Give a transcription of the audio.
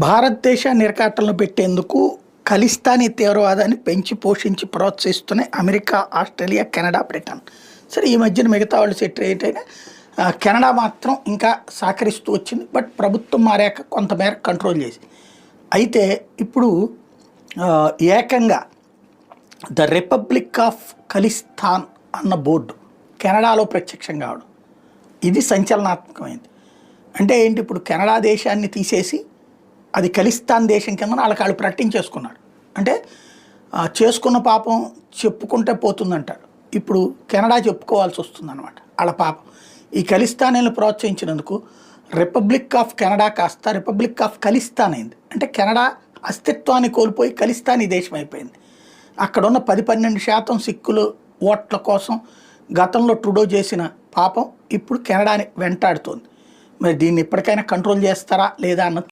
భారతదేశాన్ని ఇరకాటంలో పెట్టేందుకు ఖలిస్తానీ తీవ్రవాదాన్ని పెంచి పోషించి ప్రోత్సహిస్తూనే అమెరికా, ఆస్ట్రేలియా, కెనడా, బ్రిటన్. సరే ఈ మధ్యన మిగతా వాళ్ళు సెటరేట్ అయినా కెనడా మాత్రం ఇంకా సహకరిస్తూ వచ్చింది. బట్ ప్రభుత్వం మారాక కొంతమేర కంట్రోల్ చేసింది. అయితే ఇప్పుడు ఏకంగా ద రిపబ్లిక్ ఆఫ్ ఖలిస్తాన్ అన్న బోర్డు కెనడాలో ప్రత్యక్షం కావడం ఇది సంచలనాత్మకమైంది. అంటే ఏంటి, ఇప్పుడు కెనడా దేశాన్ని తీసేసి అది ఖలిస్తాన్ దేశం కింద వాళ్ళు ప్రకటించేసుకున్నాడు. అంటే చేసుకున్న పాపం చెప్పుకుంటే పోతుందంటారు. ఇప్పుడు కెనడా చెప్పుకోవాల్సి వస్తుందన్నమాట వాళ్ళ పాపం. ఈ ఖలిస్తానీని ప్రోత్సహించినందుకు రిపబ్లిక్ ఆఫ్ కెనడా కాస్త రిపబ్లిక్ ఆఫ్ ఖలిస్తాన్ అయింది. అంటే కెనడా అస్తిత్వాన్ని కోల్పోయి ఖలిస్తానీ దేశం అయిపోయింది. అక్కడ ఉన్న 10-12% సిక్కులు ఓట్ల కోసం గతంలో ట్రూడో చేసిన పాపం ఇప్పుడు కెనడాని వెంటాడుతోంది. మరి దీన్ని ఇప్పటికైనా కంట్రోల్ చేస్తారా లేదా అన్నది